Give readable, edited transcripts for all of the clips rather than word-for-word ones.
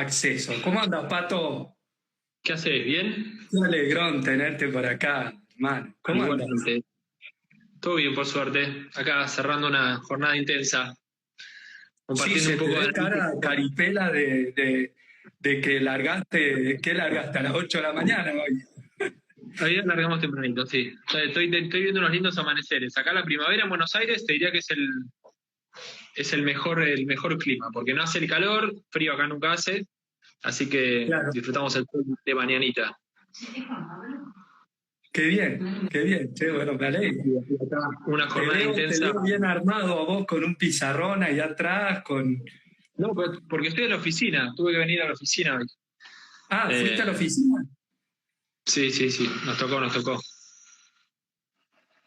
acceso. ¿Cómo andas, Pato? ¿Qué haces? ¿Bien? Qué alegrón tenerte por acá, hermano. ¿Cómo andas? Igualmente. Todo bien, por suerte. Acá cerrando una jornada intensa, Sí, compartiendo un se te poco de ve análisis. cara caripela de que largaste, ¿qué largaste a las 8 de la mañana hoy? Hoy largamos tempranito, sí. Estoy viendo unos lindos amaneceres. Acá la primavera en Buenos Aires te diría que es el mejor clima, porque no hace el calor, frío acá nunca hace, así que Claro, disfrutamos el sol de mañanita. qué bien, che, bueno, me alegro. Y acá una jornada Te intensa. veo bien armado a vos con un pizarrón ahí atrás, con... No, porque estoy en la oficina, tuve que venir a la oficina hoy. Ah, ¿fuiste a la Eh, oficina? sí, sí, sí, nos tocó.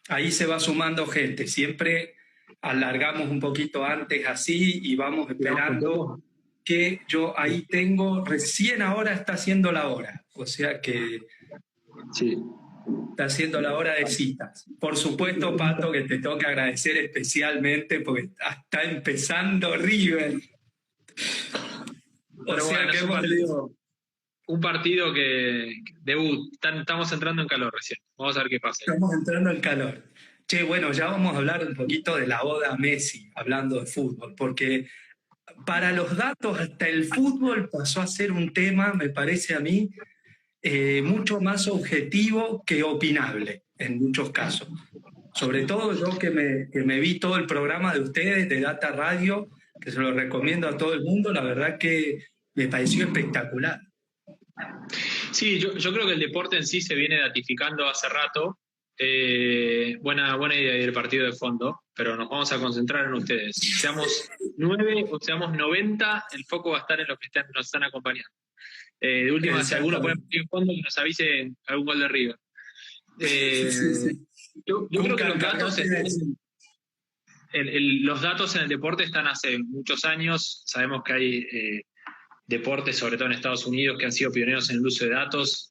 Ahí se va sumando gente, siempre alargamos un poquito antes así y vamos Digamos un esperando poco. que yo ahí tengo, recién ahora está haciendo la hora, o sea que Sí. está haciendo la hora de citas. Por supuesto, Pato, que te tengo que agradecer especialmente porque está empezando River. O Pero sea bueno, que es un partido que debut. Estamos entrando en calor recién. Vamos a ver qué pasa. estamos entrando al calor. Che, bueno, ya vamos a hablar un poquito de la oda a Messi, hablando de fútbol, porque para los datos hasta el fútbol pasó a ser un tema, me parece a mí, mucho más objetivo que opinable en muchos casos. Sobre todo yo que me vi todo el programa de ustedes, de Data Radio, que se lo recomiendo a todo el mundo, la verdad que me pareció espectacular. Sí, yo creo que el deporte en sí se viene datificando hace rato. Buena idea del partido de fondo, pero nos vamos a concentrar en ustedes. Seamos 9 o seamos 90, el foco va a estar en los que nos están acompañando. De última, si alguno pone Exactamente. partido de fondo, que nos avise algún gol de River. Sí, sí, Eh, sí. yo creo que Cuca, los datos encargate de están decir. los datos en el deporte están hace muchos años. Sabemos que hay deportes, sobre todo en Estados Unidos, que han sido pioneros en el uso de datos.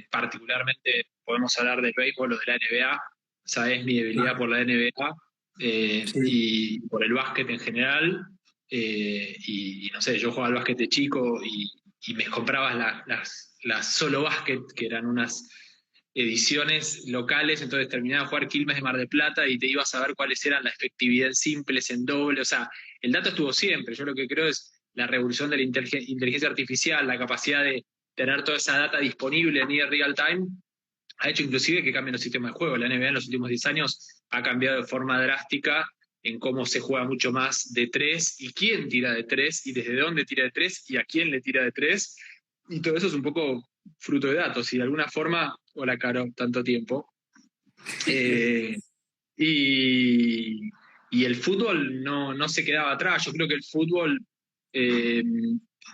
Particularmente podemos hablar del béisbol o de la NBA. Sabes mi debilidad Ah, por la NBA sí, y por el básquet en general. Y no sé, yo jugaba al básquet de chico y me comprabas las solo básquet, que eran unas ediciones locales, entonces terminaba de jugar Quilmes de Mar del Plata y te ibas a ver cuáles eran la efectividad en simples, en doble, o sea, el dato estuvo siempre, yo lo que creo es la revolución de la inteligencia artificial, la capacidad de tener toda esa data disponible en real time, ha hecho inclusive que cambien los sistemas de juego. La NBA en los últimos 10 años ha cambiado de forma drástica en cómo se juega mucho más de tres y quién tira de tres y desde dónde tira de tres y a quién le tira de tres. Y todo eso es un poco fruto de datos y de alguna forma, hola Caro, tanto tiempo. Eh, y, y el fútbol no se quedaba atrás. Yo creo que el fútbol, eh,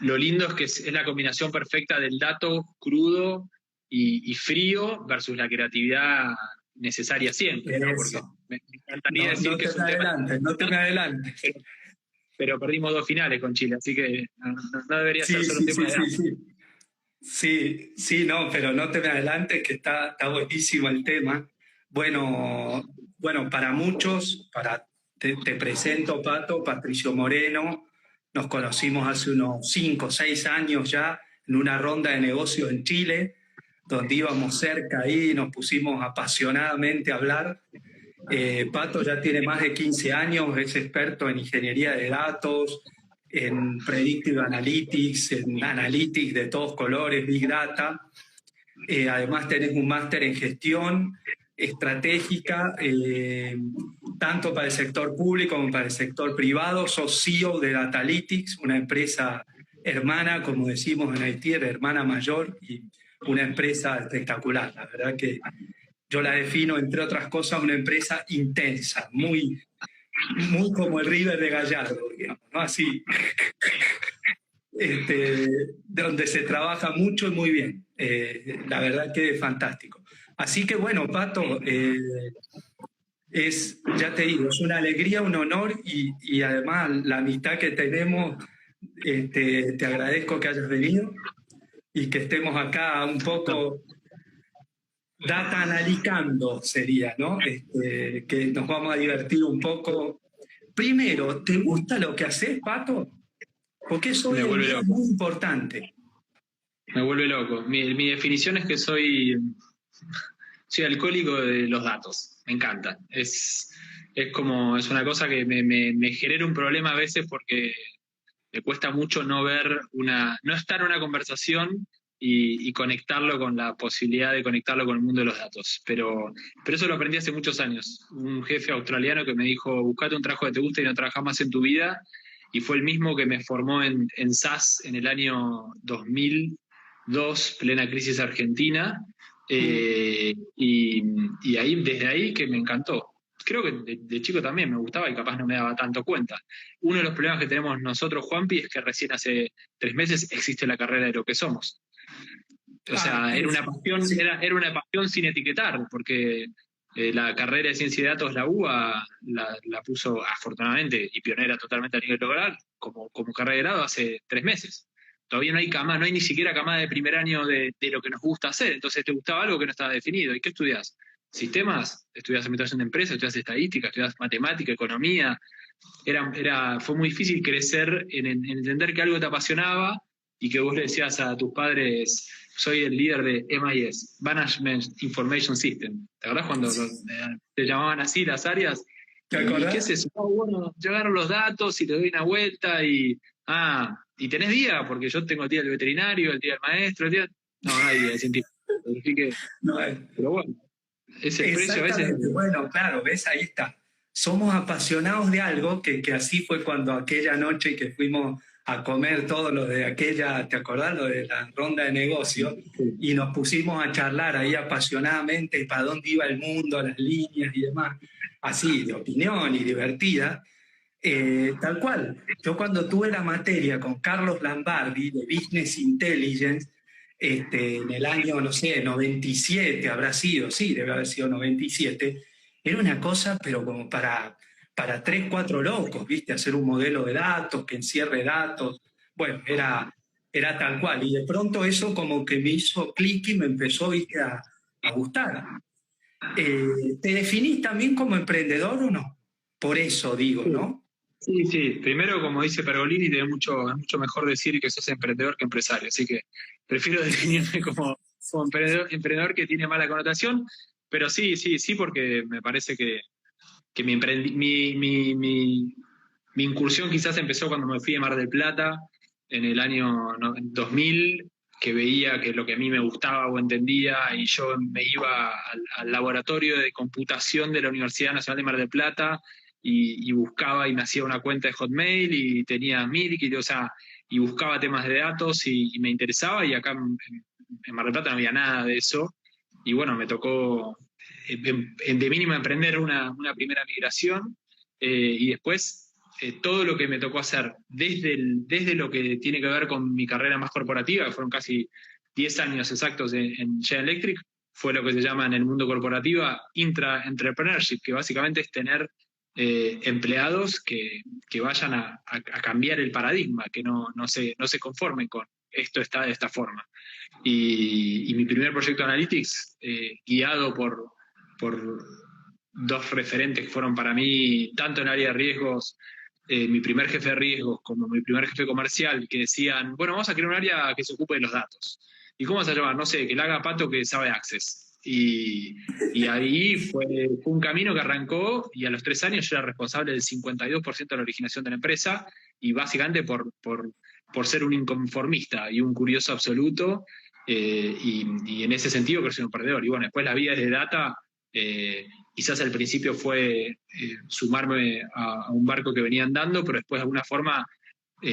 lo lindo es que es la combinación perfecta del dato crudo y frío versus la creatividad necesaria siempre, ¿no? Porque eso. me encantaría No, decir no que te es me un tema adelantes, no te me adelantes. pero, pero perdimos dos finales con Chile, así que no debería ser Sí, solo un sí, tema sí, de sí, datos. sí. Sí, sí, no, pero no te me adelantes que está buenísimo el tema. Bueno, para muchos, te presento, Pato, Patricio Moreno, nos conocimos hace unos 5 o 6 años ya en una ronda de negocios en Chile, donde íbamos cerca ahí, nos pusimos apasionadamente a hablar. Pato ya tiene más de 15 años, es experto en ingeniería de datos, en predictive analytics, en analytics de todos colores, big data. Además tenés un máster en gestión estratégica, tanto para el sector público como para el sector privado. Sos CEO de Datalytics, una empresa hermana, como decimos en Haití, hermana mayor, y una empresa espectacular. La verdad que yo la defino, entre otras cosas, una empresa intensa, muy como el River de Gallardo, digamos, ¿no? Así, donde se trabaja mucho y muy bien. La verdad que es fantástico. Así que bueno, Pato, ya te digo, es una alegría, un honor y además la amistad que tenemos, te agradezco que hayas venido y que estemos acá un poco data analicando sería, ¿no? Que nos vamos a divertir un poco. Primero, ¿te gusta lo que haces, Pato? Porque eso hoy Me en vuelve día es loco. muy importante. Me vuelve loco. Mi definición es que soy alcohólico de los datos. Me encanta. Es una cosa que me genera un problema a veces porque me cuesta mucho no estar en una conversación y conectarlo con la posibilidad de conectarlo con el mundo de los datos. Pero eso lo aprendí hace muchos años. Un jefe australiano que me dijo, buscate un trabajo que te guste y no trabajas más en tu vida. Y fue el mismo que me formó en SAS en el año 2002, plena crisis argentina. Y ahí, desde ahí que me encantó. Creo que de chico también me gustaba y capaz no me daba tanto cuenta. Uno de los problemas que tenemos nosotros, Juanpi, es que recién hace 3 meses existe la carrera de lo que somos. O Ah, sea, era una eso. pasión, Sí, era una pasión sin etiquetar, porque la carrera de Ciencia y Datos, la UBA, la puso afortunadamente y pionera totalmente a nivel global como carrera de grado hace 3 meses. Todavía no hay camada, no hay ni siquiera camada de primer año de lo que nos gusta hacer. Entonces te gustaba algo que no estaba definido. ¿Y qué estudias? ¿Sistemas? ¿Estudias administración de empresas? ¿Estudias estadística? ¿Estudias matemática, economía? Fue muy difícil crecer en entender que algo te apasionaba y que vos le decías a tus padres, soy el líder de MIS, Management Information System. ¿Te acordás cuando te llamaban así las áreas? ¿te ¿Y qué es acordás? eso? Oh, bueno, yo agarro los datos y te doy una vuelta y tenés día, porque yo tengo el día del veterinario, el día del maestro, el día... No, no hay día del científico. Así que, No, pero bueno, es el precio a veces. exactamente, bueno, claro, ves, ahí está. Somos apasionados de algo que así fue cuando aquella noche que fuimos a comer todo lo de aquella, ¿te acordás? Lo de la ronda de negocios, y nos pusimos a charlar ahí apasionadamente para dónde iba el mundo, las líneas y demás, así, de opinión y divertida. Tal cual. Yo cuando tuve la materia con Carlos Lambardi de Business Intelligence, en el año, no sé, 97 habrá sido, sí, debe haber sido 97, era una cosa, pero como para tres, cuatro locos, ¿viste? Hacer un modelo de datos que encierre datos. Bueno, era tal cual. Y de pronto eso como que me hizo clic y me empezó, ¿viste? A gustar. ¿Te definís también como emprendedor o no? Por eso digo, Sí. ¿no? Sí, sí. Primero, como dice Pergolini, es mucho mejor decir que sos emprendedor que empresario. Así que prefiero definirme como emprendedor que tiene mala connotación. Pero sí, sí, sí, porque me parece que mi incursión quizás empezó cuando me fui de Mar del Plata en el año 2000, que veía que lo que a mí me gustaba o entendía, y yo me iba al laboratorio de computación de la Universidad Nacional de Mar del Plata y buscaba y me hacía una cuenta de Hotmail y tenía Mirk, o sea, y buscaba temas de datos y me interesaba, y acá en Mar del Plata no había nada de eso. Y bueno, me tocó de mínima emprender una primera migración, y después todo lo que me tocó hacer, desde lo que tiene que ver con mi carrera más corporativa, que fueron casi 10 años exactos en General Electric, fue lo que se llama en el mundo corporativo intra-entrepreneurship, que básicamente es tener empleados que vayan a cambiar el paradigma, que no se conformen con esto está de esta forma. Y mi primer proyecto de Analytics, guiado por dos referentes que fueron para mí, tanto en área de riesgos, mi primer jefe de riesgos como mi primer jefe comercial, que decían, bueno, vamos a crear un área que se ocupe de los datos. ¿Y cómo se llama? No sé, que le haga Pato que sabe Access. Y ahí fue un camino que arrancó, y a los 3 años yo era responsable del 52% de la originación de la empresa, y básicamente por ser un inconformista y un curioso absoluto, y en ese sentido creo que soy un perdedor. Y bueno, después la vida de data, quizás al principio fue sumarme a un barco que venía andando, pero después de alguna forma,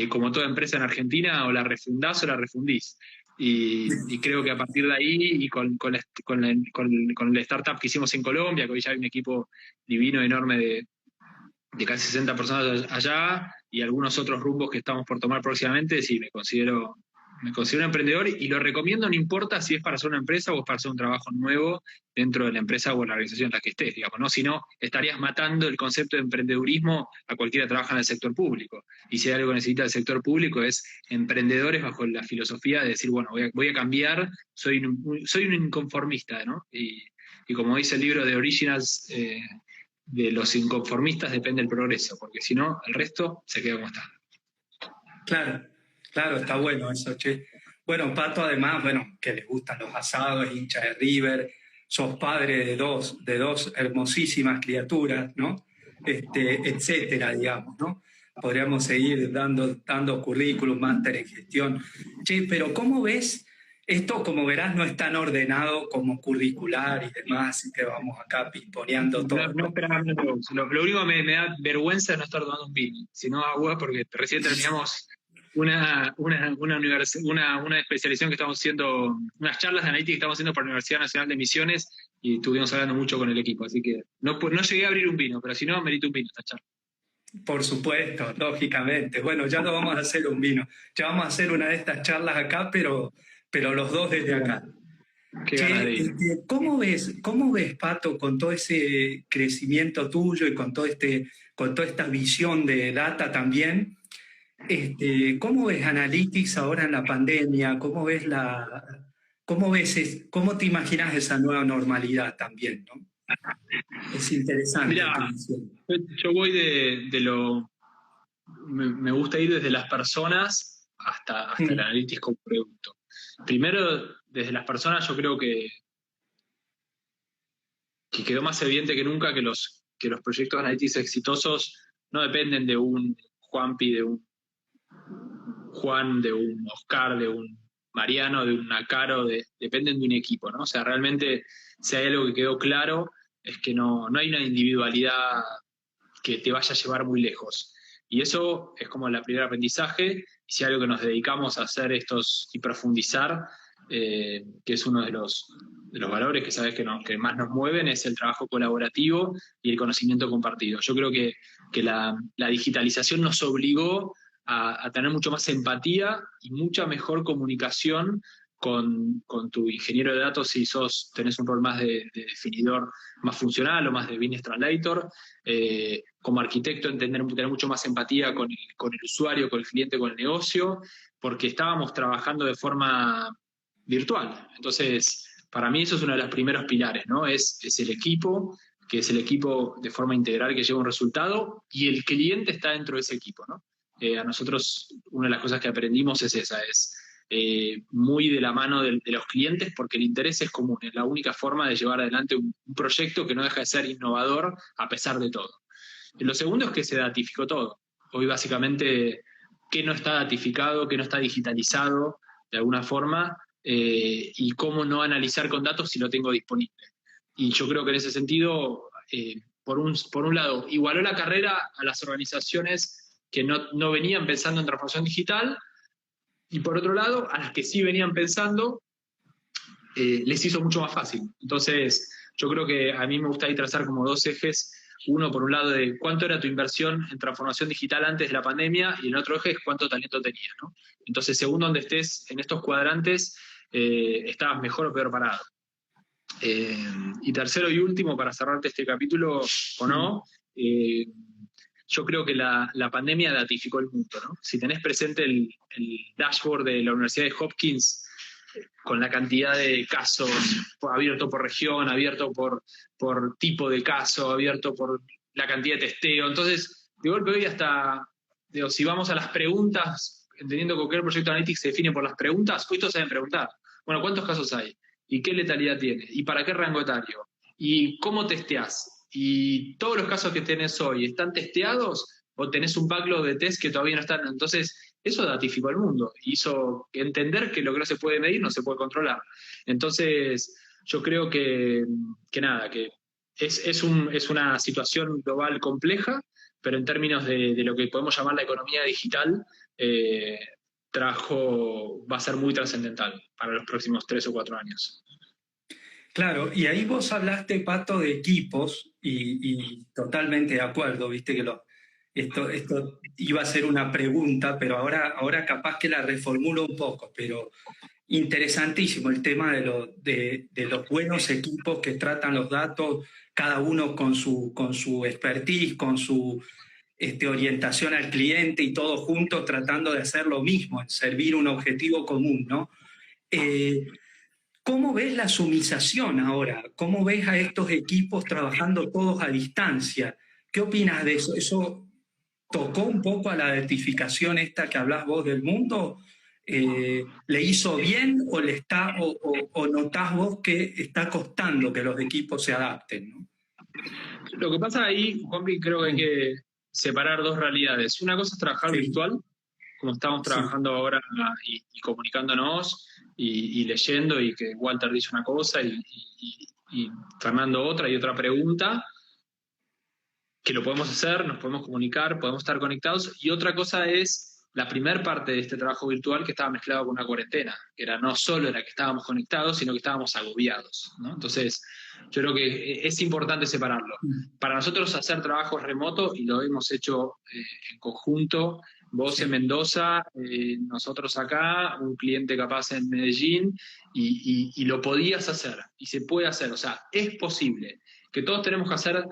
como toda empresa en Argentina, o la refundás o la refundís. Y creo que a partir de ahí, y con el startup que hicimos en Colombia, que hoy ya hay un equipo divino, enorme de casi 60 personas allá, y algunos otros rumbos que estamos por tomar próximamente, sí, me considero un emprendedor, y lo recomiendo, no importa si es para hacer una empresa o es para hacer un trabajo nuevo dentro de la empresa o la organización en la que estés, digamos, ¿no? Si no, estarías matando el concepto de emprendedurismo a cualquiera que trabaja en el sector público. Y si hay algo que necesita el sector público es emprendedores bajo la filosofía de decir, bueno, voy a cambiar, soy un inconformista, ¿no? Y como dice el libro de Originals, de los inconformistas depende el progreso, porque si no, el resto se queda como está. Claro, claro, está bueno eso, che. Bueno, Pato, además, bueno, que le gustan los asados, hincha de River, sos padre de dos hermosísimas criaturas, ¿no? Etcétera, digamos, ¿no? Podríamos seguir dando currículum, máster en gestión. Che, pero ¿cómo ves? Esto, como verás, no es tan ordenado como curricular y demás, así que vamos acá pimponeando No, todo, no ¿no? esperaba menos de vos. Lo único que me da vergüenza es no estar tomando un vino, sino agua, porque recién terminamos una especialización que estamos haciendo, unas charlas de analítica que estamos haciendo para la Universidad Nacional de Misiones y estuvimos hablando mucho con el equipo, así que no llegué a abrir un vino, pero si no, merito un vino esta charla. Por supuesto, lógicamente. Bueno, ya lo vamos a hacer un vino. Ya vamos a hacer una de estas charlas acá, pero los dos desde acá. Qué ganas Che, de ir. cómo ves, Pato, con todo ese crecimiento tuyo y con toda esta visión de data también? ¿Cómo ves Analytics ahora en la pandemia? ¿Cómo te imaginas esa nueva normalidad también, ¿no? Es interesante tu Mira, visión. yo voy de lo. Me gusta ir desde las personas hasta el Mm, analytics como producto. Primero, desde las personas, yo creo que quedó más evidente que nunca que los proyectos analytics exitosos no dependen de un Juanpi, de un Juan, de un Oscar, de un Mariano, de un Caro, dependen de un equipo, ¿no? O sea, realmente, si hay algo que quedó claro, es que no hay una individualidad que te vaya a llevar muy lejos. Y eso es como el primer aprendizaje, y si algo que nos dedicamos a hacer estos y profundizar, que es uno de los valores que sabes que más nos mueven, es el trabajo colaborativo y el conocimiento compartido. Yo creo que la digitalización nos obligó a tener mucho más empatía y mucha mejor comunicación con tu ingeniero de datos si tenés un rol más de definidor más funcional o más de business translator. Como arquitecto, tener mucho más empatía con el usuario, con el cliente, con el negocio, porque estábamos trabajando de forma virtual. Entonces, para mí eso es uno de los primeros pilares, ¿no? Es el equipo, que es el equipo de forma integral que lleva un resultado, y el cliente está dentro de ese equipo, ¿no? A nosotros, una de las cosas que aprendimos es esa, es muy de la mano de los clientes, porque el interés es común, es la única forma de llevar adelante un proyecto que no deja de ser innovador a pesar de todo. Y lo segundo es que se datificó todo. Hoy básicamente, ¿qué no está datificado, qué no está digitalizado de alguna forma? Y cómo no analizar con datos si lo tengo disponible. Y yo creo que en ese sentido, por un lado, igualó la carrera a las organizaciones que no venían pensando en transformación digital, y por otro lado, a las que sí venían pensando, les hizo mucho más fácil. Entonces, yo creo que a mí me gusta ahí trazar como dos ejes. Uno, por un lado, de cuánto era tu inversión en transformación digital antes de la pandemia, y el otro eje es cuánto talento tenías, ¿no? Entonces, según donde estés en estos cuadrantes, estabas mejor o peor parado. Y tercero y último, para cerrarte este capítulo, o mm. no, yo creo que la pandemia datificó el mundo, ¿no? Si tenés presente el dashboard de la Universidad de Hopkins, con la cantidad de casos, abierto por región, abierto por tipo de caso, abierto por la cantidad de testeo. Entonces, de golpe hoy hasta, digo, si vamos a las preguntas, entendiendo que cualquier proyecto analytics se define por las preguntas, hoy todos saben preguntar. Bueno, ¿cuántos casos hay? ¿Y qué letalidad tiene? ¿Y para qué rango etario? ¿Y cómo testeás? ¿Y todos los casos que tenés hoy están testeados o tenés un backlog de test que todavía no están? Entonces, eso datificó al mundo, hizo entender que lo que no se puede medir no se puede controlar. Entonces, yo creo que nada, que es una situación global compleja, pero en términos de lo que podemos llamar la economía digital, va a ser muy trascendental para los próximos 3 o 4 años. Claro, y ahí vos hablaste, Pato, de equipos y totalmente de acuerdo, viste que esto iba a ser una pregunta, pero ahora capaz que la reformulo un poco, pero interesantísimo el tema de los buenos equipos que tratan los datos, cada uno con su expertise, con su orientación al cliente y todos juntos tratando de hacer lo mismo, servir un objetivo común, ¿no? Eh, ¿Cómo ves la sumización ahora? ¿Cómo ves a estos equipos trabajando todos a distancia? ¿Qué opinas de eso? tocó un poco a la identificación esta que hablás vos del mundo? ¿Le hizo bien o, o notás vos que está costando que los equipos se adapten, ¿no? Lo que pasa ahí, Juanpi, creo que hay que separar dos realidades. Una cosa es trabajar virtual, como estamos trabajando ahora y comunicándonos y leyendo, y que Walter dice una cosa y Fernando otra y otra pregunta, que lo podemos hacer, nos podemos comunicar, podemos estar conectados. Y otra cosa es la primer parte de este trabajo virtual, que estaba mezclado con una cuarentena, que era no solo era que estábamos conectados, sino que estábamos agobiados, ¿no? Entonces, yo creo que es importante separarlo. Para nosotros hacer trabajo remoto, y lo hemos hecho en conjunto, vos en Mendoza, nosotros acá, un cliente capaz en Medellín, y lo podías hacer, y se puede hacer. O sea, es posible. Que todos tenemos que hacer,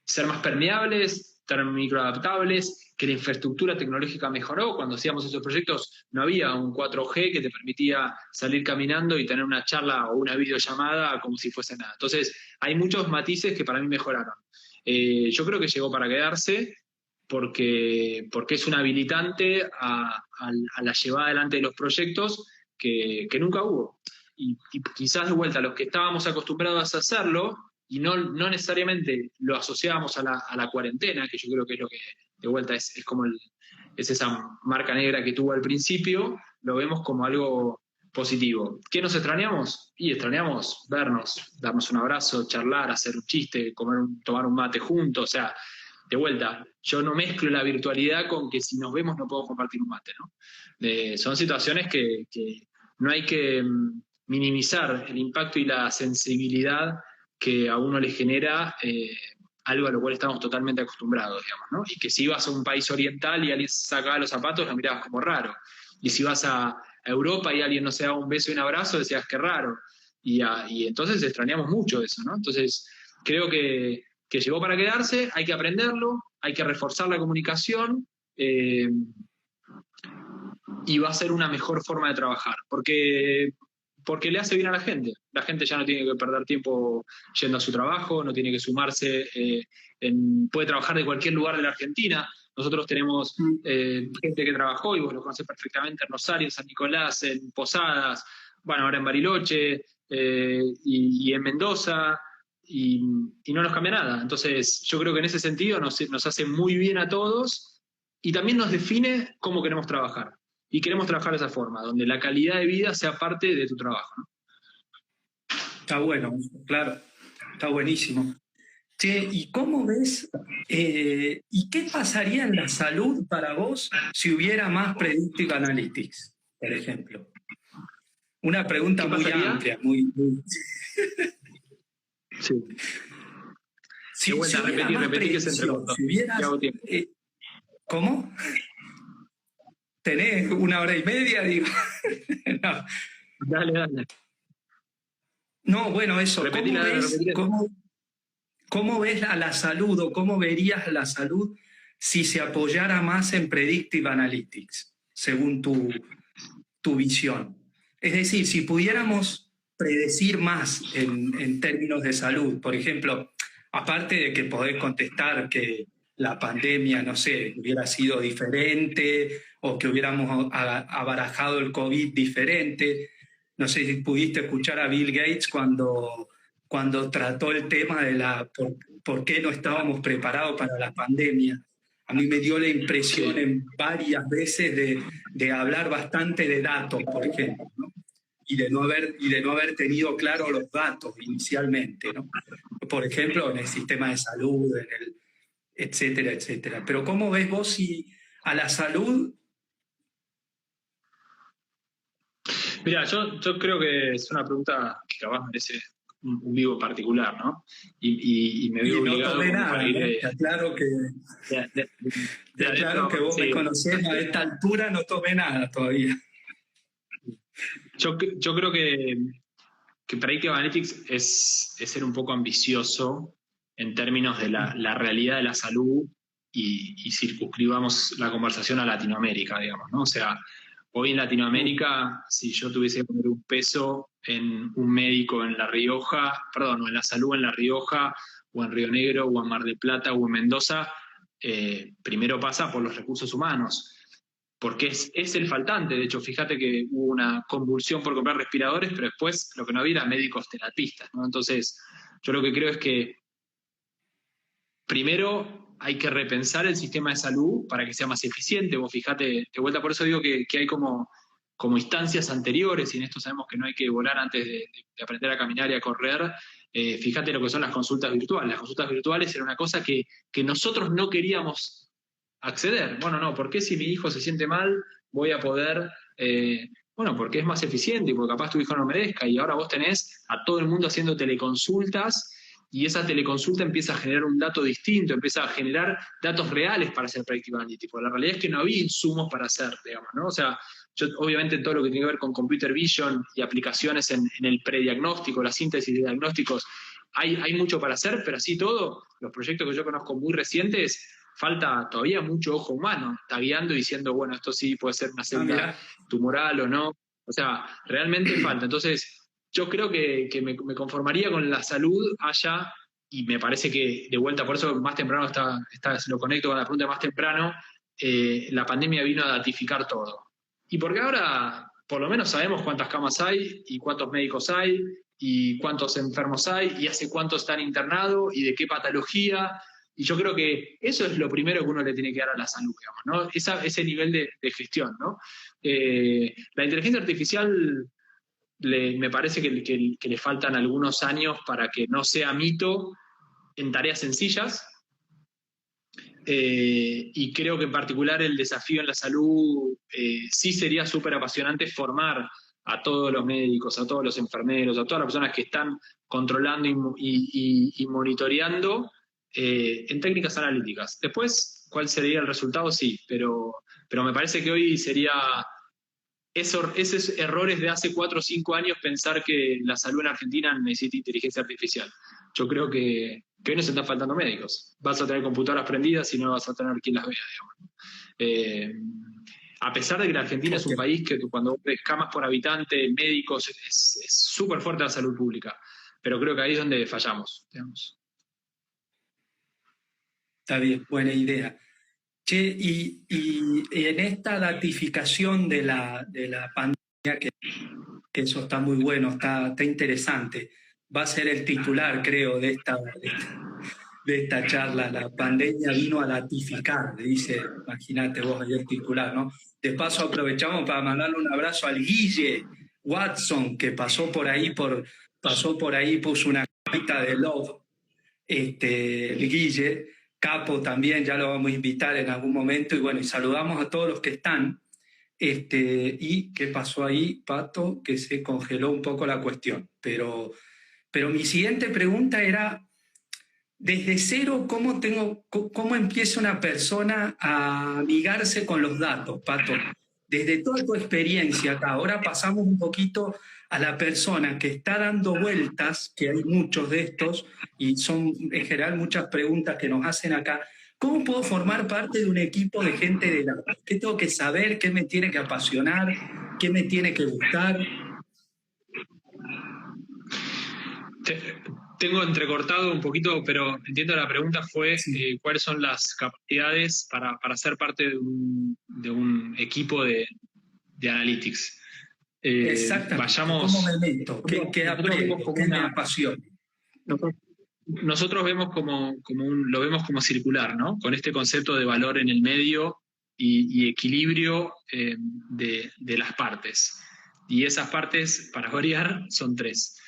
ser más permeables, estar microadaptables, que la infraestructura tecnológica mejoró. Cuando hacíamos esos proyectos no había un 4G que te permitía salir caminando y tener una charla o una videollamada como si fuese nada. Entonces, hay muchos matices que para mí mejoraron. Yo creo que llegó para quedarse porque es un habilitante a la llevada adelante de los proyectos que nunca hubo. Y quizás de vuelta, los que estábamos acostumbrados a hacerlo, y no necesariamente lo asociábamos a la cuarentena, que yo creo que es lo que de vuelta es como es esa marca negra que tuvo al principio, lo vemos como algo positivo. ¿Qué nos extrañamos? Y extrañamos vernos, darnos un abrazo, charlar, hacer un chiste, tomar un mate juntos. O sea, de vuelta, yo no mezclo la virtualidad con que si nos vemos no podemos compartir un mate, ¿no? Son situaciones que no hay que minimizar el impacto y la sensibilidad que a uno le genera algo a lo cual estamos totalmente acostumbrados, digamos, ¿no? Y que si vas a un país oriental y alguien sacaba los zapatos, lo mirabas como raro. Y si vas a Europa y alguien no se daba un beso y un abrazo, decías que raro. Y entonces extrañamos mucho eso, ¿no? Entonces creo que llegó para quedarse, hay que aprenderlo, hay que reforzar la comunicación, y va a ser una mejor forma de trabajar, porque le hace bien a la gente. La gente ya no tiene que perder tiempo yendo a su trabajo, no tiene que sumarse, puede trabajar de cualquier lugar de la Argentina. Nosotros tenemos gente que trabajó, y vos lo conocés perfectamente, en Rosario, en San Nicolás, en Posadas, bueno, ahora en Bariloche, y en Mendoza, y no nos cambia nada. Entonces, yo creo que en ese sentido nos hace muy bien a todos, y también nos define cómo queremos trabajar. Y queremos trabajar de esa forma, donde la calidad de vida sea parte de tu trabajo, ¿no? Está bueno, claro, está buenísimo. Che, ¿y cómo ves, y qué pasaría en la salud para vos si hubiera más Predictive Analytics, por ejemplo? Una pregunta muy amplia, muy... Sí. Si hubiera más predicción, si hubieras... ¿Cómo? ¿Tenés 1 hora y media? Digo. No. Dale. No, bueno, eso. ¿Cómo ves a la salud, o cómo verías la salud si se apoyara más en Predictive Analytics, según tu visión? Es decir, si pudiéramos predecir más en términos de salud, por ejemplo, aparte de que podés contestar que la pandemia, no sé, hubiera sido diferente, o que hubiéramos abarajado el COVID diferente. No sé si pudiste escuchar a Bill Gates cuando trató el tema de por qué no estábamos preparados para la pandemia. A mí me dio la impresión en varias veces de hablar bastante de datos, por ejemplo, ¿no? y de no haber tenido claro los datos inicialmente, ¿no? Por ejemplo, en el sistema de salud, etcétera, etcétera. Pero ¿cómo ves vos si a la salud? Mira, yo creo que es una pregunta que capaz merece un vivo particular, ¿no? Y me veo obligado... No tomé nada, ¿no? Te aclaro que vos me conocés, a esta altura no tomé nada todavía. Yo creo que Predictive Analytics es ser un poco ambicioso en términos de la realidad de la salud, y circunscribamos la conversación a Latinoamérica, digamos, ¿no? O sea, hoy en Latinoamérica, si yo tuviese que poner un peso en un médico en La Rioja, o en la salud en La Rioja, o en Río Negro, o en Mar del Plata, o en Mendoza, primero pasa por los recursos humanos, porque es el faltante. De hecho, fíjate que hubo una convulsión por comprar respiradores, pero después lo que no había era médicos terapistas, ¿no? Entonces, yo lo que creo es que primero hay que repensar el sistema de salud para que sea más eficiente. Vos fijate, de vuelta, por eso digo que hay como instancias anteriores, y en esto sabemos que no hay que volar antes de aprender a caminar y a correr. Fíjate lo que son las consultas virtuales. Las consultas virtuales era una cosa que nosotros no queríamos acceder. Bueno, no, ¿por qué si mi hijo se siente mal voy a poder? Bueno, porque es más eficiente y porque capaz tu hijo no merezca, y ahora vos tenés a todo el mundo haciendo teleconsultas, y esa teleconsulta empieza a generar un dato distinto, empieza a generar datos reales para hacer predictive analytics. La realidad es que no había insumos para hacer, digamos, ¿no? O sea, yo, obviamente todo lo que tiene que ver con computer vision y aplicaciones en el prediagnóstico, la síntesis de diagnósticos, hay mucho para hacer, pero así todo, los proyectos que yo conozco muy recientes, falta todavía mucho ojo humano, tagueando y diciendo, bueno, esto sí puede ser una célula tumoral o no. O sea, realmente falta. Entonces, yo creo que me conformaría con la salud allá, y me parece que, de vuelta, por eso más temprano lo conecto con la pregunta más temprano, la pandemia vino a datificar todo. Y porque ahora, por lo menos sabemos cuántas camas hay, y cuántos médicos hay, y cuántos enfermos hay, y hace cuánto están internados, y de qué patología. Y yo creo que eso es lo primero que uno le tiene que dar a la salud, digamos, ¿no? Ese nivel de gestión, ¿no? La inteligencia artificial me parece que le faltan algunos años para que no sea mito en tareas sencillas. Y creo que en particular el desafío en la salud sí sería súper apasionante formar a todos los médicos, a todos los enfermeros, a todas las personas que están controlando y monitoreando en técnicas analíticas. Después, ¿cuál sería el resultado? Sí, pero me parece que hoy sería esos errores de hace 4 o 5 años pensar que la salud en Argentina necesita inteligencia artificial. Yo creo que hoy nos están faltando médicos. Vas a tener computadoras prendidas y no vas a tener quien las vea, digamos. A pesar de que la Argentina es un país que cuando ves camas por habitante, médicos, es súper fuerte la salud pública. Pero creo que ahí es donde fallamos, digamos. Está bien, buena idea. Che, y en esta datificación de la pandemia, que eso está muy bueno, está interesante, va a ser el titular, creo, de esta charla. La pandemia vino a datificar, dice, imagínate vos ahí el titular, ¿no? De paso aprovechamos para mandarle un abrazo al Guille Watson, que pasó por ahí, puso una capita de love, el Guille, capo también, ya lo vamos a invitar en algún momento, y bueno, y saludamos a todos los que están. ¿Y qué pasó ahí, Pato? Que se congeló un poco la cuestión. Pero mi siguiente pregunta era, desde cero, ¿cómo empieza una persona a amigarse con los datos, Pato? Desde toda tu experiencia acá, ahora pasamos un poquito a la persona que está dando vueltas, que hay muchos de estos, y son en general muchas preguntas que nos hacen acá. ¿Cómo puedo formar parte de un equipo de gente de datos? ¿Qué tengo que saber? ¿Qué me tiene que apasionar? ¿Qué me tiene que gustar? Tengo entrecortado un poquito, pero entiendo la pregunta fue sí. ¿Cuáles son las capacidades para ser parte de un equipo de Analytics? Exactamente. ¿Cómo me meto? ¿Qué me apasiona? Nosotros vemos lo vemos como circular, ¿no? Con este concepto de valor en el medio y equilibrio de las partes. Y esas partes, para variar, son 3.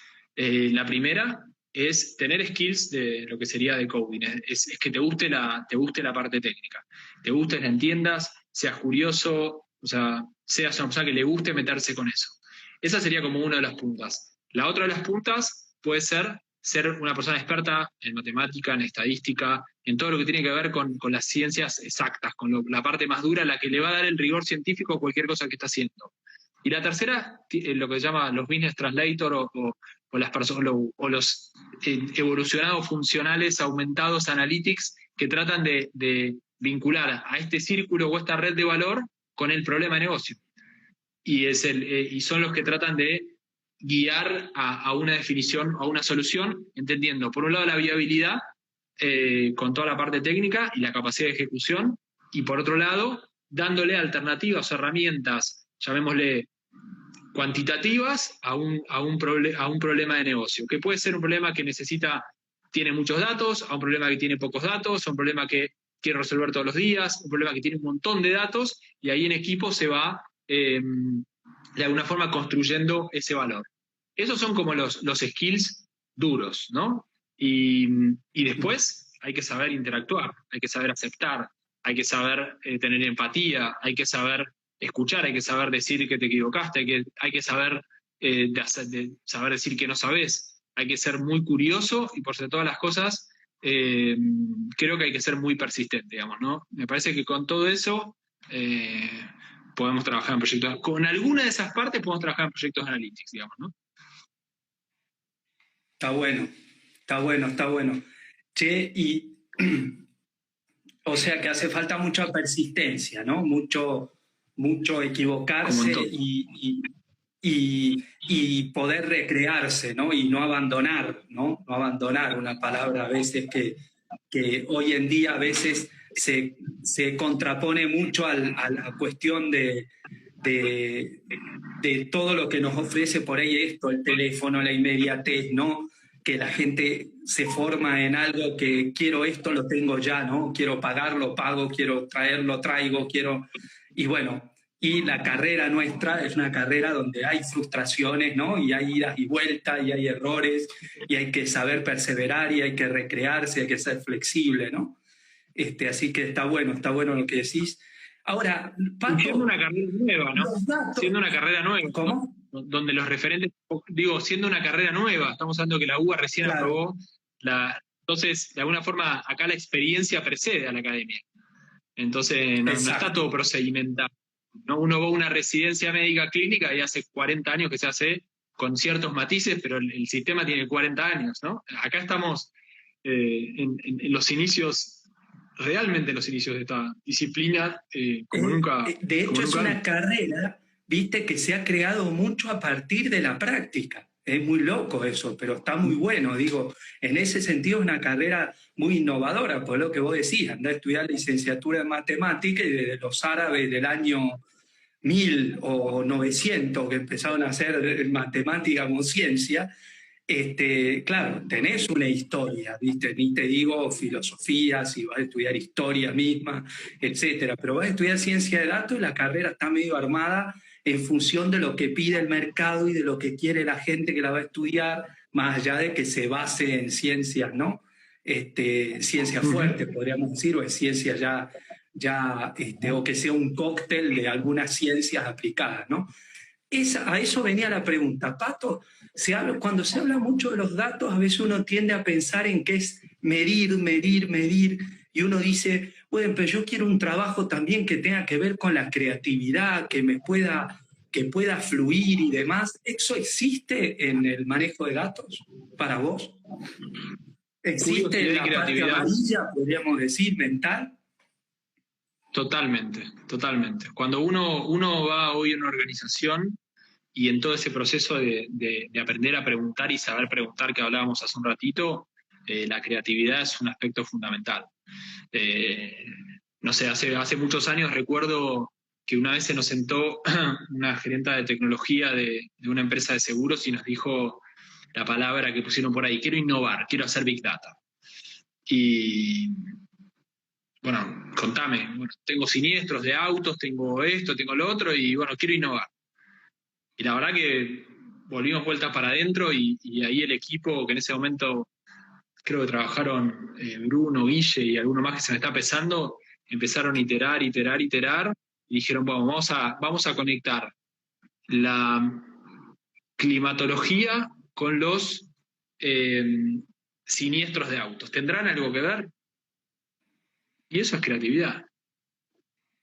La primera es tener skills de lo que sería de coding, es que te guste la parte técnica, te guste, la entiendas, seas curioso, o sea, seas una persona que le guste meterse con eso. Esa sería como una de las puntas. La otra de las puntas puede ser una persona experta en matemática, en estadística, en todo lo que tiene que ver con las ciencias exactas, con la parte más dura, la que le va a dar el rigor científico a cualquier cosa que está haciendo. Y la tercera, lo que se llama los business translator o las personas o los evolucionados funcionales aumentados analytics, que tratan de vincular a este círculo o esta red de valor con el problema de negocio. Y son los que tratan de guiar a una definición, a una solución, entendiendo por un lado la viabilidad con toda la parte técnica y la capacidad de ejecución, y por otro lado, dándole alternativas o herramientas, llamémosle cuantitativas, a un problema de negocio, que puede ser un problema que tiene muchos datos, a un problema que tiene pocos datos, a un problema que quiere resolver todos los días, un problema que tiene un montón de datos, y ahí en equipo se va, de alguna forma, construyendo ese valor. Esos son como los skills duros, ¿no? Y después hay que saber interactuar, hay que saber aceptar, hay que saber tener empatía, hay que saber escuchar, hay que saber decir que te equivocaste, hay que saber, saber decir que no sabes, hay que ser muy curioso y por sobre todas las cosas, creo que hay que ser muy persistente, digamos, ¿no? Me parece que con todo eso podemos trabajar en proyectos, con alguna de esas partes podemos trabajar en proyectos analytics, digamos, ¿no? Está bueno, está bueno, está bueno. Che, y o sea que hace falta mucha persistencia, ¿no? Mucho equivocarse y poder recrearse, ¿no? Y no abandonar, ¿no? No abandonar, una palabra a veces que hoy en día a veces se contrapone mucho a la cuestión de todo lo que nos ofrece por ahí esto, el teléfono, la inmediatez, ¿no? Que la gente se forma en algo que quiero esto, lo tengo ya, ¿no? Quiero pagarlo, pago, quiero traerlo, traigo, quiero... Y bueno, y la carrera nuestra es una carrera donde hay frustraciones, ¿no? Y hay idas y vueltas, y hay errores, y hay que saber perseverar, y hay que recrearse, hay que ser flexible, ¿no? Así que está bueno lo que decís. Ahora, Pato, siendo una carrera nueva, ¿no? Siendo una carrera nueva. ¿Cómo? Donde los referentes, digo, siendo una carrera nueva, estamos hablando que la UBA recién aprobó, entonces, de alguna forma, acá la experiencia precede a la academia. Entonces, no está todo procedimental, ¿no? Uno va a una residencia médica clínica y hace 40 años que se hace con ciertos matices, pero el sistema tiene 40 años, ¿no? Acá estamos en los inicios, realmente en los inicios de esta disciplina, como nunca. De hecho, es una carrera, viste, que se ha creado mucho a partir de la práctica. Es muy loco eso, pero está muy bueno. Digo, en ese sentido es una carrera muy innovadora, por lo que vos decís, andá a estudiar licenciatura en matemática y desde los árabes del año 1000 o 900 que empezaron a hacer matemática como ciencia, claro, tenés una historia, ¿viste? Ni te digo filosofía, si vas a estudiar historia misma, etcétera, pero vas a estudiar ciencia de datos y la carrera está medio armada en función de lo que pide el mercado y de lo que quiere la gente que la va a estudiar, más allá de que se base en ciencias, ¿no? Ciencias fuertes, podríamos decir, o en ciencias o que sea un cóctel de algunas ciencias aplicadas, ¿no? A eso venía la pregunta. Pato, cuando se habla mucho de los datos, a veces uno tiende a pensar en qué es medir, y uno dice, bueno, pero yo quiero un trabajo también que tenga que ver con la creatividad, que pueda fluir y demás. ¿Eso existe en el manejo de datos para vos? ¿Existe en la parte amarilla, podríamos decir, mental? Totalmente, totalmente. Cuando uno va hoy a una organización y en todo ese proceso de aprender a preguntar y saber preguntar que hablábamos hace un ratito, la creatividad es un aspecto fundamental. No sé, hace muchos años recuerdo que una vez se nos sentó una gerenta de tecnología de una empresa de seguros y nos dijo la palabra que pusieron por ahí: quiero innovar, quiero hacer Big Data. Y bueno, contame, bueno, tengo siniestros de autos, tengo esto, tengo lo otro, y bueno, quiero innovar. Y la verdad que volvimos vueltas para adentro y ahí el equipo, que en ese momento creo que trabajaron Bruno, Guille y alguno más que se me está pesando, empezaron a iterar, y dijeron, bueno, vamos a conectar la climatología con los siniestros de autos. ¿Tendrán algo que ver? Y eso es creatividad.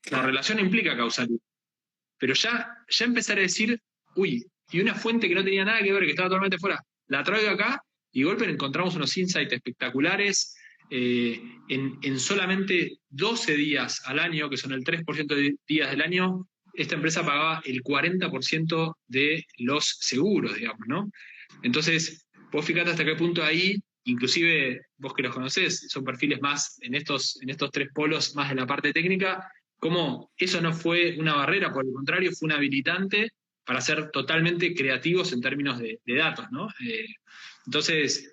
Claro. Correlación implica causalidad. Pero ya empezar a decir, uy, y una fuente que no tenía nada que ver, que estaba totalmente fuera, la traigo acá y de golpe encontramos unos insights espectaculares. En solamente 12 días al año, que son el 3% de días del año, esta empresa pagaba el 40% de los seguros, digamos, ¿no? Entonces, vos fíjate hasta qué punto ahí inclusive vos que los conocés, son perfiles más en estos 3 polos, más de la parte técnica, cómo eso no fue una barrera, por el contrario, fue un habilitante para ser totalmente creativos en términos de datos, ¿no? Entonces,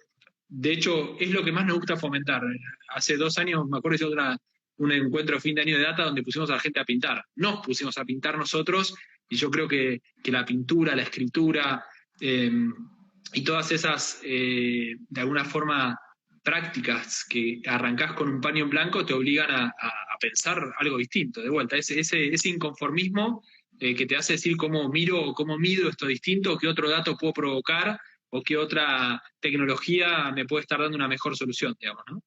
de hecho, es lo que más nos gusta fomentar. Hace 2 años, me acuerdo, hice un encuentro de fin de año de data donde pusimos a la gente a pintar. Nos pusimos a pintar nosotros, y yo creo que la pintura, la escritura, y todas esas, de alguna forma, prácticas que arrancás con un paño en blanco te obligan a pensar algo distinto. De vuelta, ese inconformismo que te hace decir cómo mido esto distinto, qué otro dato puedo provocar, o qué otra tecnología me puede estar dando una mejor solución, digamos, ¿no?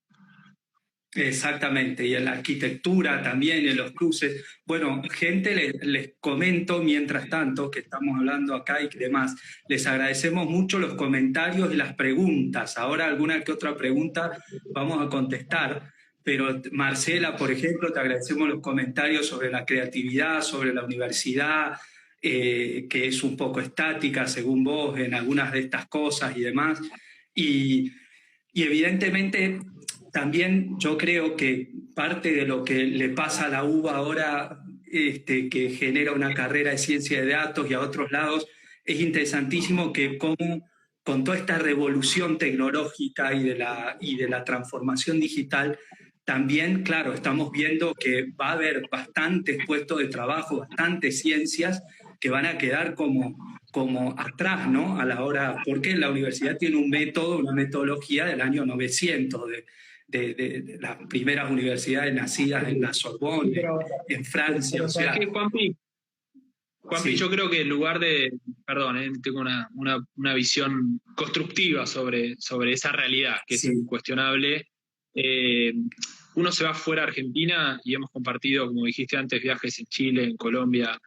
Exactamente, y en la arquitectura también, en los cruces. Bueno, gente, les comento mientras tanto que estamos hablando acá y demás, les agradecemos mucho los comentarios y las preguntas. Ahora alguna que otra pregunta vamos a contestar, pero Marcela, por ejemplo, te agradecemos los comentarios sobre la creatividad, sobre la universidad, que es un poco estática según vos en algunas de estas cosas y demás. Y evidentemente también yo creo que parte de lo que le pasa a la UBA ahora, que genera una carrera de ciencia de datos y a otros lados, es interesantísimo que cómo con toda esta revolución tecnológica y de la transformación digital, también, claro, estamos viendo que va a haber bastantes puestos de trabajo, bastantes ciencias que van a quedar como atrás, ¿no? A la hora, porque la universidad tiene un método, una metodología del año 900, de las primeras universidades nacidas en la Sorbonne, en Francia, o sea... ¿Qué, Juanpi? Sí. Yo creo que en lugar de, perdón, tengo una visión constructiva sobre esa realidad, que es incuestionable. Uno se va fuera a Argentina y hemos compartido, como dijiste antes, viajes en Chile, en Colombia,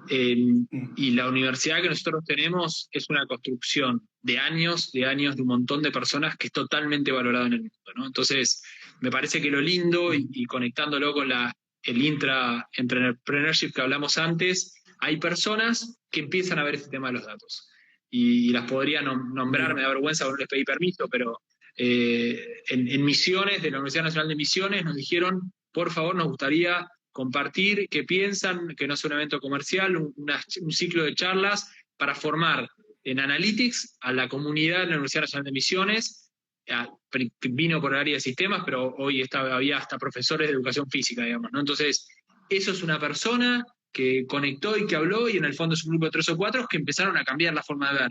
y la universidad que nosotros tenemos es una construcción de años, de un montón de personas que es totalmente valorado en el mundo, ¿no? Entonces, me parece que lo lindo, y conectándolo con el intraentrepreneurship que hablamos antes, hay personas que empiezan a ver este tema de los datos. Y las podría nombrar, me da vergüenza porque no les pedí permiso, pero en Misiones, de la Universidad Nacional de Misiones, nos dijeron, por favor, nos gustaría compartir qué piensan, que no es un evento comercial, un ciclo de charlas para formar en Analytics a la comunidad de la Universidad Nacional de Misiones. Vino por el área de sistemas, pero hoy había hasta profesores de educación física, digamos, ¿no? Entonces, eso es una persona que conectó y que habló, y en el fondo es un grupo de 3 o 4 que empezaron a cambiar la forma de ver.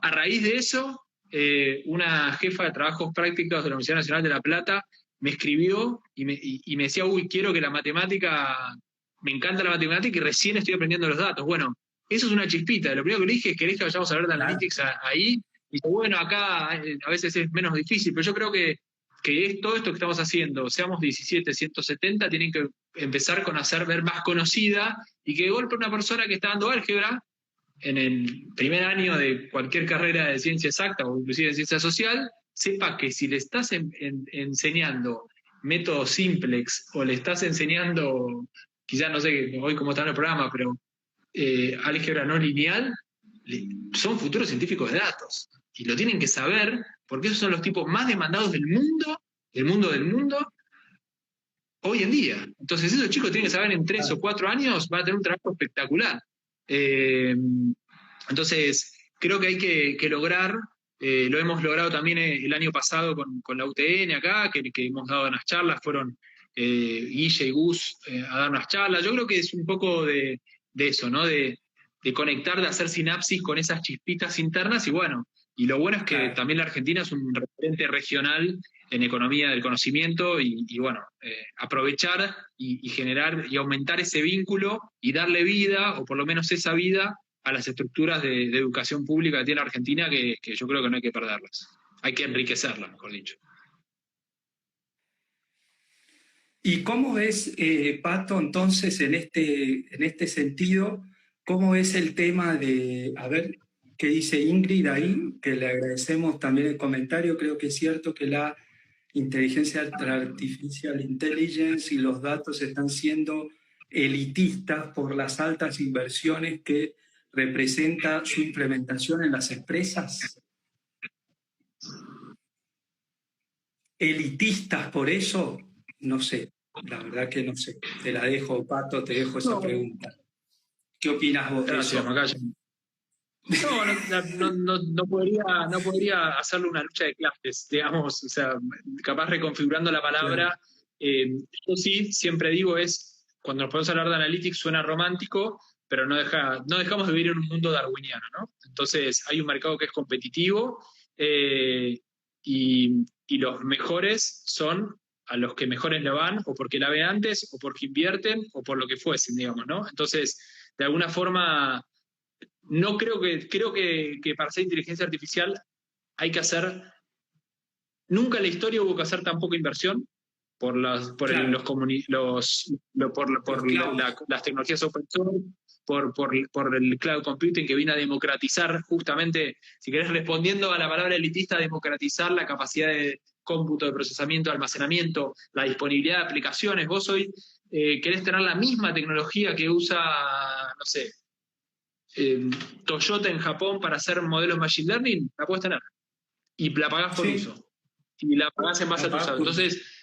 A raíz de eso, una jefa de trabajos prácticos de la Universidad Nacional de La Plata me escribió y me decía, uy, quiero que la matemática, me encanta la matemática y recién estoy aprendiendo los datos. Bueno, eso es una chispita. Lo primero que le dije es, ¿querés que vayamos a hablar de Analytics ahí? Y bueno, acá a veces es menos difícil, pero yo creo que es todo esto que estamos haciendo, seamos 17, 170, tienen que empezar con hacer ver más conocida, y que de golpe una persona que está dando álgebra en el primer año de cualquier carrera de ciencia exacta o inclusive de ciencia social, sepa que si le estás enseñando método simplex o le estás enseñando, quizás no sé hoy cómo está en el programa, pero álgebra no lineal, son futuros científicos de datos. Y lo tienen que saber porque esos son los tipos más demandados del mundo, hoy en día. Entonces esos chicos tienen que saber en 3 o 4 años, van a tener un trabajo espectacular. Entonces, creo que hay que lograr, lo hemos logrado también el año pasado con la UTN acá, que hemos dado unas charlas, fueron Guille y Gus a dar unas charlas. Yo creo que es un poco de eso, ¿no? De conectar, de hacer sinapsis con esas chispitas internas, y bueno, y lo bueno es que también la Argentina es un referente regional en economía del conocimiento, y bueno, aprovechar y generar y aumentar ese vínculo y darle vida, o por lo menos esa vida, a las estructuras de educación pública que tiene Argentina, que yo creo que no hay que perderlas. Hay que enriquecerlas, mejor dicho. ¿Y cómo ves, Pato, entonces, en este sentido, cómo es el tema de, a ver, qué dice Ingrid ahí, que le agradecemos también el comentario? Creo que es cierto que la inteligencia artificial intelligence y los datos están siendo elitistas por las altas inversiones que representa su implementación en las empresas. elitistas por eso, no sé, la verdad que no sé. Te la dejo, Pato, te dejo esa No, pregunta. ¿Qué opinas vos de gracias, eso? Macayo. No podría hacerle una lucha de clases, digamos, o sea, capaz reconfigurando la Claro. palabra. Yo sí, siempre digo cuando nos podemos hablar de analytics suena romántico, pero no dejamos de vivir en un mundo darwiniano, ¿no? Entonces, hay un mercado que es competitivo eh, y los mejores son a los que mejores le van, o porque la ven antes, o porque invierten, o por lo que fuesen, digamos, ¿no? Entonces, de alguna forma no creo que para hacer inteligencia artificial hay que hacer, nunca en la historia hubo que hacer tan poca inversión Claro, los clouds. las tecnologías open source, por el cloud computing que viene a democratizar justamente, si querés respondiendo a la palabra elitista, democratizar la capacidad de cómputo, de procesamiento, de almacenamiento, la disponibilidad de aplicaciones. Vos hoy querés tener la misma tecnología que usa, no sé, eh, Toyota en Japón para hacer modelos machine learning, la puedes tener. Y la pagás por Sí, uso. Y la pagás en base a tu capaz, uso. pues, Entonces,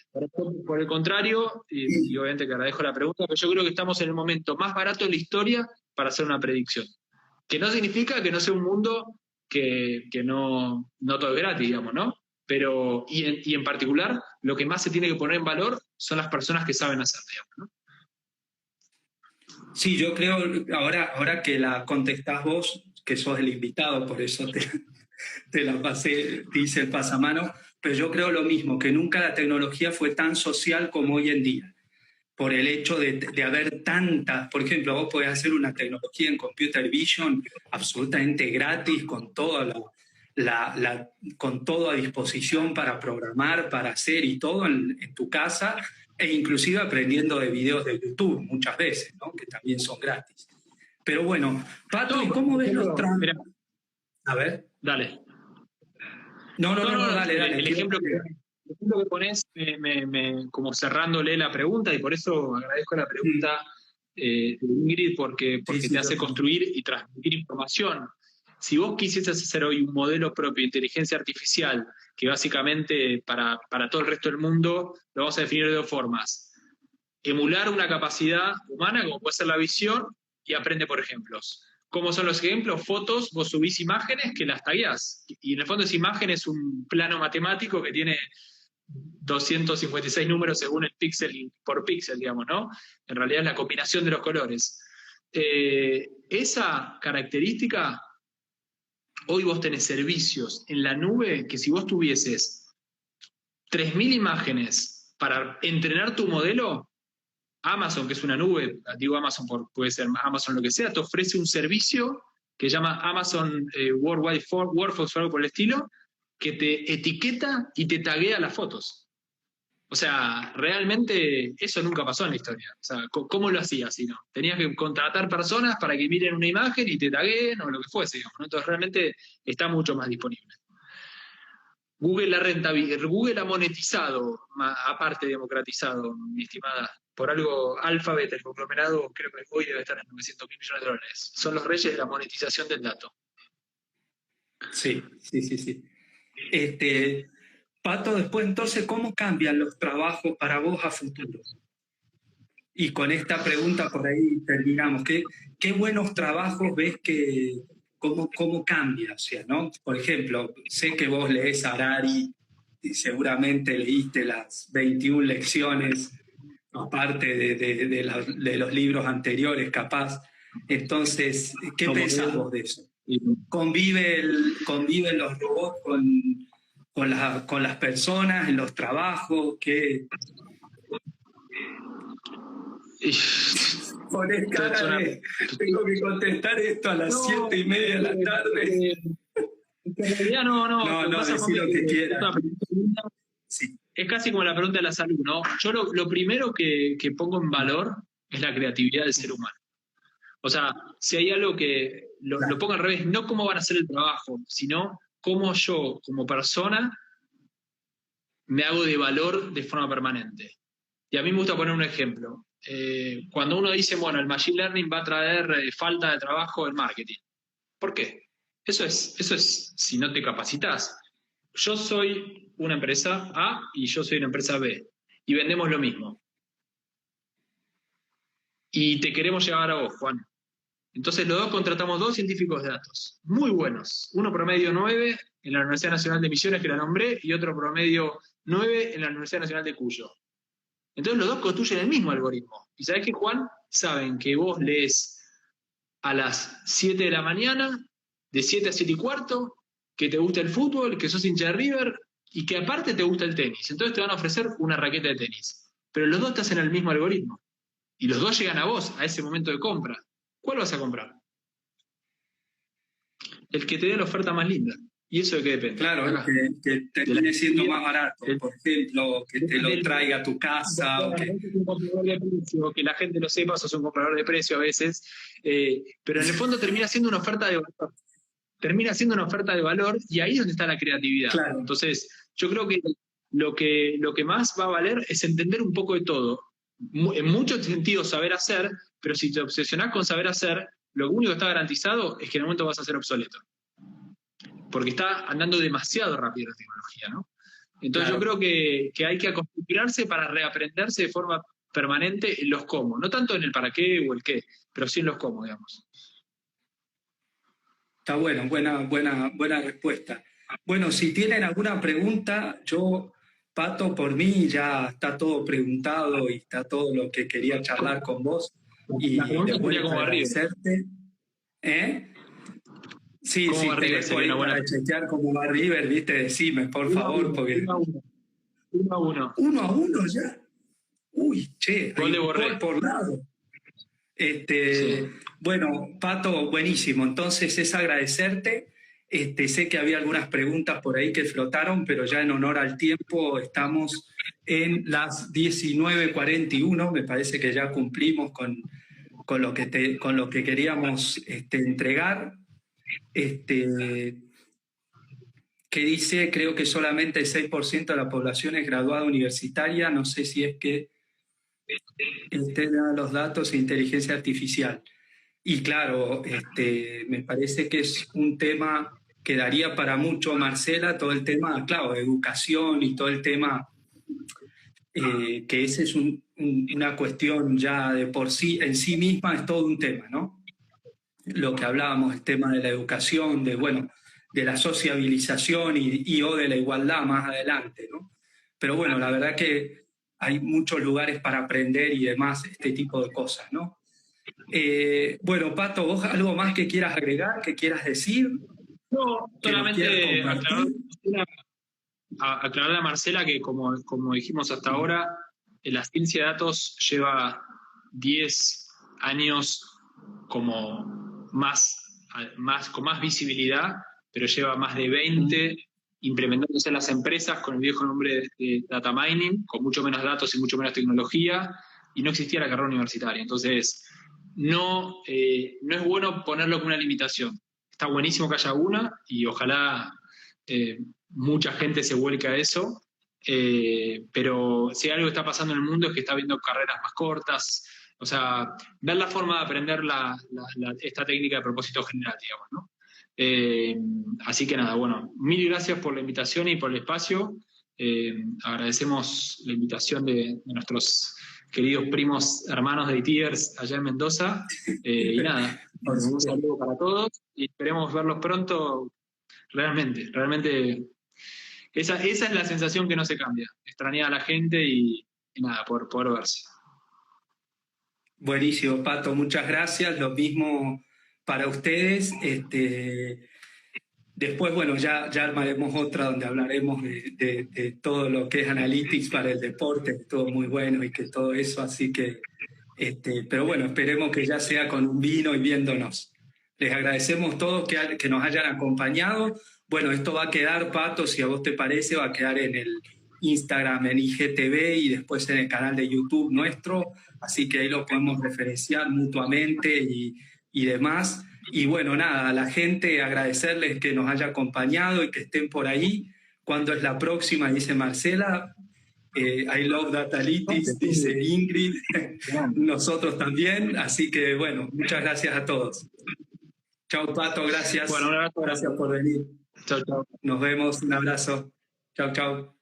por el contrario, y obviamente que agradezco la pregunta, pero yo creo que estamos en el momento más barato de la historia para hacer una predicción. Que no significa que no sea un mundo que no todo es gratis, digamos, ¿no? Pero, y en particular, lo que más se tiene que poner en valor son las personas que saben hacer, digamos, ¿no? sí, yo creo, ahora que la contestás vos, que sos el invitado, por eso te la pasé, te hice el pasamano, pero yo creo lo mismo, que nunca la tecnología fue tan social como hoy en día, por el hecho de haber tantas, por ejemplo, vos podés hacer una tecnología en computer vision absolutamente gratis, con toda con todo a disposición para programar, para hacer y todo en tu casa, e inclusive aprendiendo de videos de YouTube muchas veces, ¿no? Que también son gratis. Pero bueno, Pato, No, ¿y por cómo ves los ejemplo, trans? mira, A ver. dale. No, no, No, no, no, no, no, dale, dale. el ejemplo que pones, como cerrándole la pregunta, y por eso agradezco la pregunta de Ingrid, porque, Sí, porque te sí, yo hace también. construir y transmitir información. Si vos quisieses hacer hoy un modelo propio de inteligencia artificial, que básicamente para todo el resto del mundo lo vamos a definir de dos formas: emular una capacidad humana, como puede ser la visión, y aprende por ejemplos. ¿Cómo son los ejemplos? Fotos, vos subís imágenes que las tagueás. Y en el fondo esa imagen es un plano matemático que tiene 256 números según el píxel por píxel, digamos, ¿no? En realidad es la combinación de los colores. Esa característica, hoy vos tenés servicios en la nube que si vos tuvieses 3.000 imágenes para entrenar tu modelo, Amazon, que es una nube, digo Amazon, puede ser Amazon lo que sea, te ofrece un servicio que se llama Amazon Worldwide Workforce o algo por el estilo, que te etiqueta y te taguea las fotos. O sea, realmente eso nunca pasó en la historia. O sea, ¿cómo lo hacías si no? Tenías que contratar personas para que miren una imagen y te tagueen o lo que fuese, digamos, ¿no? Entonces realmente está mucho más disponible. Google ha monetizado, aparte democratizado, mi estimada. Por algo, Alphabet, el conglomerado, creo que hoy debe estar en 900.000 millones de dólares. Son los reyes de la monetización del dato. Sí, sí, sí, sí. Pato, después entonces, ¿cómo cambian los trabajos para vos a futuro? Y con esta pregunta por ahí terminamos. ¿Qué buenos trabajos ves cómo cambia? O sea, ¿no? Por ejemplo, sé que vos lees Harari y seguramente leíste las 21 lecciones, aparte de los libros anteriores, capaz. Entonces, ¿qué Como pensás que, vos de eso? y, ¿Conviven los robots con las personas en los trabajos? y, Pones es cara una, de, tengo que contestar esto a las no, 7:30 de la tarde. en realidad no. No, Lo que no, pasa, decí Juanpi, lo es que que quieras. Sí, es casi como la pregunta de la salud, ¿no? Yo lo primero que pongo en valor es la creatividad del ser humano. O sea, si hay algo que lo claro, pongo al revés, no cómo van a hacer el trabajo, sino cómo yo, como persona, me hago de valor de forma permanente. Y a mí me gusta poner un ejemplo. Cuando uno dice, bueno, el machine learning va a traer falta de trabajo en marketing. ¿Por qué? Eso es si no te capacitas. yo soy una empresa A y yo soy una empresa B, y vendemos lo mismo. Y te queremos llevar a vos, Juan. Entonces los dos contratamos 2 científicos de datos, muy buenos. Uno promedio 9 en la Universidad Nacional de Misiones, que la nombré, y otro promedio 9 en la Universidad Nacional de Cuyo. Entonces los dos construyen el mismo algoritmo. Y ¿sabés qué, Juan? Saben que vos lees a las 7 de la mañana, de 7 a 7 y cuarto, que te gusta el fútbol, que sos hincha de River, y que aparte te gusta el tenis. Entonces te van a ofrecer una raqueta de tenis. Pero los dos te hacen el mismo algoritmo. Y los dos llegan a vos, a ese momento de compra. ¿Cuál vas a comprar? El que te dé la oferta más linda. ¿Y eso de qué depende? Claro, que termine siendo más barato, por ejemplo, que te lo traiga a tu casa. O que la gente lo sepa, sos un comprador de precio a veces, pero en el fondo termina siendo una oferta de valor. Termina siendo una oferta de valor y ahí es donde está la creatividad. Claro. Entonces, yo creo que lo que más va a valer es entender un poco de todo. En muchos sentidos saber hacer, pero si te obsesionás con saber hacer, lo único que está garantizado es que en el momento vas a ser obsoleto. Porque está andando demasiado rápido la tecnología, ¿no? Entonces claro, yo creo que hay que acostumbrarse para reaprenderse de forma permanente en los cómo. No tanto en el para qué o el qué, pero sí en los cómo, digamos. Está bueno, buena respuesta. Bueno, si tienen alguna pregunta, yo, Pato, por mí ya está todo preguntado y está todo lo que quería charlar con vos. Y después de agradecerte. Sí, sí, tenés por ahí para chequear cómo va River, viste, decime, por favor, porque... 1-1. 1-1 ya. Uy, che, gol de Borré por lado. Sí. Bueno, Pato, buenísimo. Entonces es agradecerte. Sé que había algunas preguntas por ahí que flotaron, pero ya en honor al tiempo estamos en las 19:41. Me parece que ya cumplimos con lo que queríamos entregar. Que dice, creo que solamente el 6% de la población es graduada universitaria. No sé si es que los datos de inteligencia artificial. Y claro, me parece que es un tema que daría para mucho, Marcela, todo el tema, claro, de educación y todo el tema, que ese es una cuestión ya de por sí, en sí misma es todo un tema, ¿no? Lo que hablábamos, el tema de la educación, de la sociabilización y o de la igualdad más adelante, ¿no? Pero bueno, la verdad que hay muchos lugares para aprender y demás, este tipo de cosas, ¿no? Bueno, Pato, ¿vos algo más que quieras agregar, que quieras decir? No, solamente aclarar a Marcela que como dijimos hasta ahora, la ciencia de datos lleva 10 años como con más visibilidad, pero lleva más de 20 implementándose en las empresas con el viejo nombre de data mining, con mucho menos datos y mucho menos tecnología, y no existía la carrera universitaria. Entonces, no es bueno ponerlo como una limitación. Está buenísimo que haya una y ojalá mucha gente se vuelque a eso, pero si algo está pasando en el mundo es que está habiendo carreras más cortas, o sea, ver la forma de aprender esta técnica de propósito general, digamos, ¿no? Así que nada, bueno, mil gracias por la invitación y por el espacio. Agradecemos la invitación de nuestros queridos primos hermanos de ITers allá en Mendoza. Y nada, un saludo para todos y esperemos verlos pronto. Realmente, esa es la sensación que no se cambia. Extrañar a la gente y nada, por poder verse. Buenísimo, Pato, muchas gracias. Lo mismo para ustedes. Después, bueno, ya armaremos otra donde hablaremos de todo lo que es analytics para el deporte, que todo muy bueno y que todo eso, así que, pero bueno, esperemos que ya sea con un vino y viéndonos. Les agradecemos todos que nos hayan acompañado. Bueno, esto va a quedar, Pato, si a vos te parece, va a quedar en el Instagram, en IGTV y después en el canal de YouTube nuestro, así que ahí lo podemos referenciar mutuamente y demás. Y bueno, nada, a la gente agradecerles que nos haya acompañado y que estén por ahí. ¿Cuándo es la próxima? Dice Marcela. I love Datalytics, dice Ingrid. Nosotros también. Así que bueno, muchas gracias a todos. Chao, Pato, gracias. Bueno, un abrazo. Gracias por venir. Chau, chau. Nos vemos, un abrazo. Chau, chau.